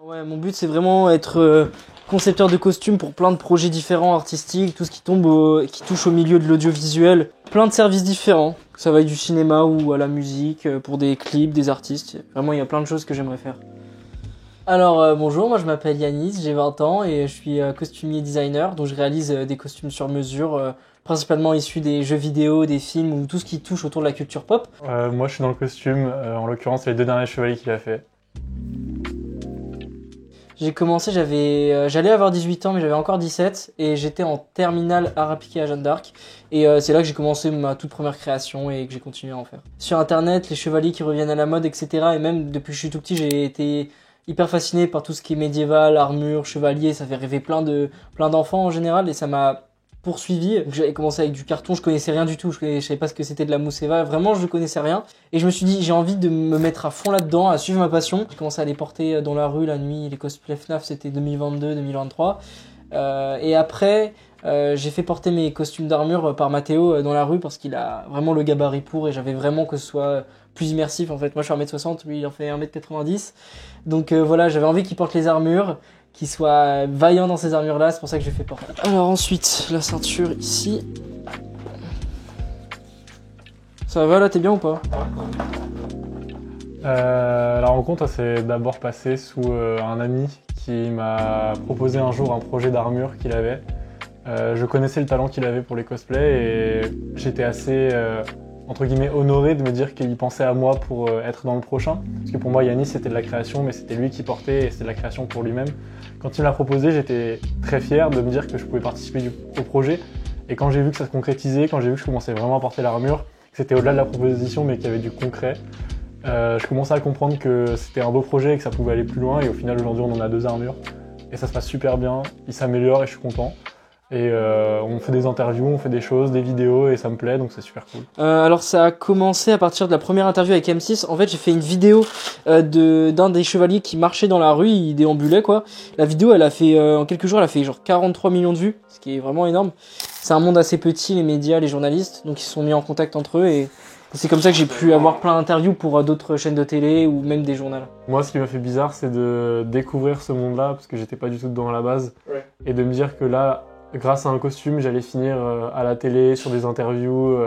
Ouais, mon but c'est vraiment être concepteur de costumes pour plein de projets différents artistiques, tout ce qui qui touche au milieu de l'audiovisuel, plein de services différents, que ça vaille du cinéma ou à la musique, pour des clips, des artistes, vraiment il y a plein de choses que j'aimerais faire. Alors bonjour, moi je m'appelle Yanis, j'ai 20 ans et je suis costumier designer, donc je réalise des costumes sur mesure, principalement issus des jeux vidéo, des films ou tout ce qui touche autour de la culture pop. Moi je suis dans le costume, en l'occurrence c'est les 2 derniers chevaliers qu'il a fait. J'ai commencé, j'allais avoir 18 ans mais j'avais encore 17 et j'étais en terminale art appliqué à Jeanne d'Arc et c'est là que j'ai commencé ma toute première création et que j'ai continué à en faire. Sur internet, les chevaliers qui reviennent à la mode, etc. et même depuis que je suis tout petit, j'ai été hyper fasciné par tout ce qui est médiéval, armure, chevalier, ça fait rêver plein d'enfants en général et ça m'a poursuivi. J'avais commencé avec du carton, je connaissais rien du tout, je savais pas ce que c'était de la mousse Eva, vraiment je connaissais rien. Et je me suis dit j'ai envie de me mettre à fond là-dedans, à suivre ma passion. J'ai commencé à les porter dans la rue la nuit, les cosplays FNAF c'était 2022-2023. Et après j'ai fait porter mes costumes d'armure par Mathéo dans la rue parce qu'il a vraiment le gabarit pour et j'avais vraiment que ce soit plus immersif en fait. Moi je suis 1m60, lui il en fait 1m90. Donc voilà, j'avais envie qu'il porte les armures, qu'il soit vaillant dans ces armures-là, c'est pour ça que j'ai fait porter. Alors ensuite, la ceinture ici. Ça va là, t'es bien ou pas? La rencontre s'est d'abord passée sous un ami qui m'a proposé un jour un projet d'armure qu'il avait. Je connaissais le talent qu'il avait pour les cosplays et j'étais assez entre guillemets honoré de me dire qu'il pensait à moi pour être dans le prochain. Parce que pour moi Yanis c'était de la création mais c'était lui qui portait et c'était de la création pour lui-même. Quand il me l'a proposé, j'étais très fier de me dire que je pouvais participer au projet. Et quand j'ai vu que ça se concrétisait, quand j'ai vu que je commençais vraiment à porter l'armure, que c'était au-delà de la proposition mais qu'il y avait du concret, je commençais à comprendre que c'était un beau projet et que ça pouvait aller plus loin. Et au final aujourd'hui on en a 2 armures. Et ça se passe super bien, il s'améliore et je suis content. Et on fait des interviews, on fait des choses, des vidéos et ça me plaît donc c'est super cool. Alors ça a commencé à partir de la première interview avec M6. En fait j'ai fait une vidéo d'un des chevaliers qui marchait dans la rue, il déambulait quoi. La vidéo elle a fait en quelques jours elle a fait genre 43 millions de vues, ce qui est vraiment énorme. C'est un monde assez petit, les médias, les journalistes, donc ils se sont mis en contact entre eux et c'est comme ça que j'ai pu avoir plein d'interviews pour d'autres chaînes de télé ou même des journaux. Moi ce qui m'a fait bizarre c'est de découvrir ce monde là parce que j'étais pas du tout dedans à la base et de me dire que là grâce à un costume, j'allais finir à la télé, sur des interviews.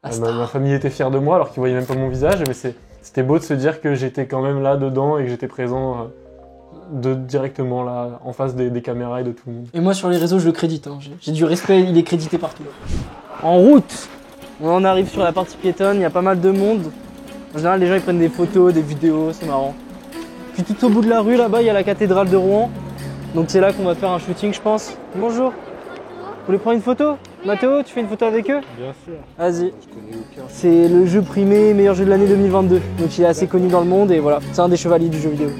Ma famille était fière de moi alors qu'ils voyaient même pas mon visage, mais c'était beau de se dire que j'étais quand même là dedans et que j'étais présent directement là, en face des caméras et de tout le monde. Et moi sur les réseaux je le crédite, hein. J'ai du respect, il est crédité partout. En route, on en arrive sur la partie piétonne, il y a pas mal de monde. En général les gens ils prennent des photos, des vidéos, c'est marrant. Puis tout au bout de la rue là-bas il y a la cathédrale de Rouen. Donc c'est là qu'on va faire un shooting je pense. Bonjour. Vous voulez prendre une photo? Mathéo, tu fais une photo avec eux? Bien sûr. Vas-y. C'est le jeu primé meilleur jeu de l'année 2022. Donc il est assez connu dans le monde et voilà. C'est un des chevaliers du jeu vidéo.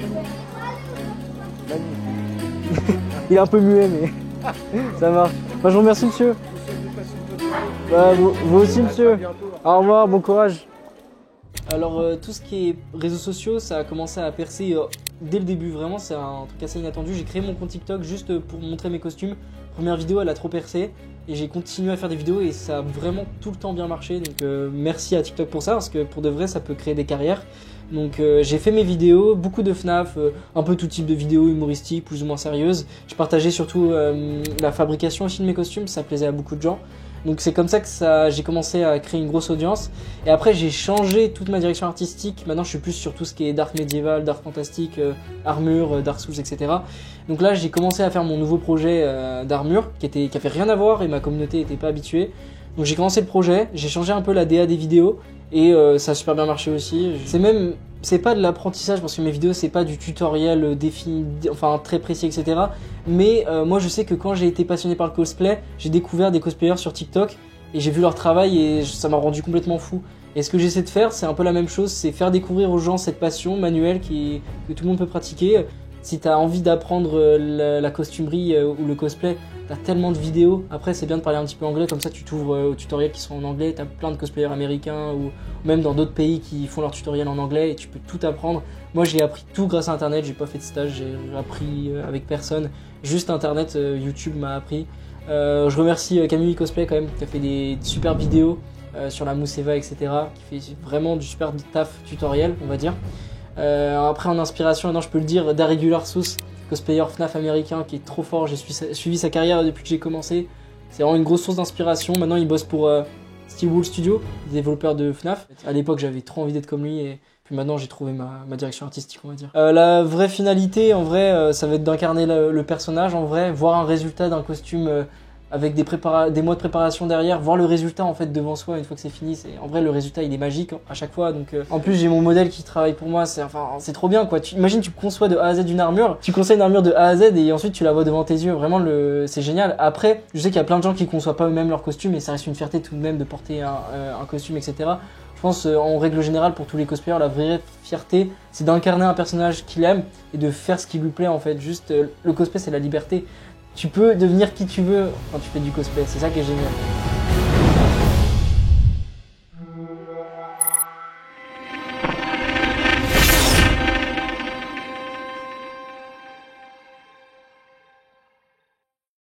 Il est un peu muet mais ça marche. Bah, je vous remercie monsieur. Bah, vous aussi monsieur. Au revoir, bon courage. Alors tout ce qui est réseaux sociaux, ça a commencé à percer dès le début, vraiment c'est un truc assez inattendu. J'ai créé mon compte TikTok juste pour montrer mes costumes. Première vidéo elle a trop percé et j'ai continué à faire des vidéos et ça a vraiment tout le temps bien marché. Donc merci à TikTok pour ça parce que pour de vrai ça peut créer des carrières. Donc j'ai fait mes vidéos, beaucoup de FNAF, un peu tout type de vidéos humoristiques, plus ou moins sérieuses. Je partageais surtout la fabrication aussi de mes costumes, ça plaisait à beaucoup de gens. Donc c'est comme ça que j'ai commencé à créer une grosse audience. Et après j'ai changé toute ma direction artistique. Maintenant je suis plus sur tout ce qui est dark médiéval, dark fantastique, armure, Dark Souls, etc. Donc là j'ai commencé à faire mon nouveau projet d'armure qui avait rien à voir et ma communauté n'était pas habituée. Donc j'ai commencé le projet, j'ai changé un peu la DA des vidéos et ça a super bien marché aussi. C'est pas de l'apprentissage parce que mes vidéos c'est pas du tutoriel défini, enfin très précis, etc. Mais moi je sais que quand j'ai été passionné par le cosplay, j'ai découvert des cosplayers sur TikTok et j'ai vu leur travail et ça m'a rendu complètement fou. Et ce que j'essaie de faire, c'est un peu la même chose, c'est faire découvrir aux gens cette passion manuelle que tout le monde peut pratiquer. Si t'as envie d'apprendre la costumerie ou le cosplay, t'as tellement de vidéos. Après, c'est bien de parler un petit peu anglais, comme ça tu t'ouvres aux tutoriels qui sont en anglais. T'as plein de cosplayers américains ou même dans d'autres pays qui font leurs tutoriels en anglais et tu peux tout apprendre. Moi, j'ai appris tout grâce à Internet, j'ai pas fait de stage, j'ai appris avec personne. Juste Internet, YouTube m'a appris. Je remercie Camille Cosplay quand même, qui a fait des super vidéos sur la mousse Eva, etc. Qui fait vraiment du super taf tutoriel, on va dire. Après en inspiration, maintenant je peux le dire, Daregular Sauce, cosplayer FNAF américain qui est trop fort, j'ai suivi sa carrière depuis que j'ai commencé. C'est vraiment une grosse source d'inspiration. Maintenant il bosse pour Steel Wool Studio, développeur de FNAF. À l'époque j'avais trop envie d'être comme lui et puis maintenant j'ai trouvé ma direction artistique, on va dire. La vraie finalité en vrai ça va être d'incarner le personnage en vrai, voir un résultat d'un costume avec des mois de préparation derrière, voir le résultat en fait devant soi une fois que c'est fini. En vrai le résultat il est magique à chaque fois. Donc en plus j'ai mon modèle qui travaille pour moi, c'est trop bien quoi. Imagine tu conçois de A à Z une armure, tu conçois une armure de A à Z et ensuite tu la vois devant tes yeux. Vraiment c'est génial. Après je sais qu'il y a plein de gens qui conçoivent pas eux-mêmes leur costume et ça reste une fierté tout de même de porter un costume, etc. Je pense en règle générale pour tous les cosplayers la vraie fierté c'est d'incarner un personnage qu'il aime et de faire ce qui lui plaît en fait. Juste le cosplay c'est la liberté. Tu peux devenir qui tu veux quand tu fais du cosplay, c'est ça qui est génial.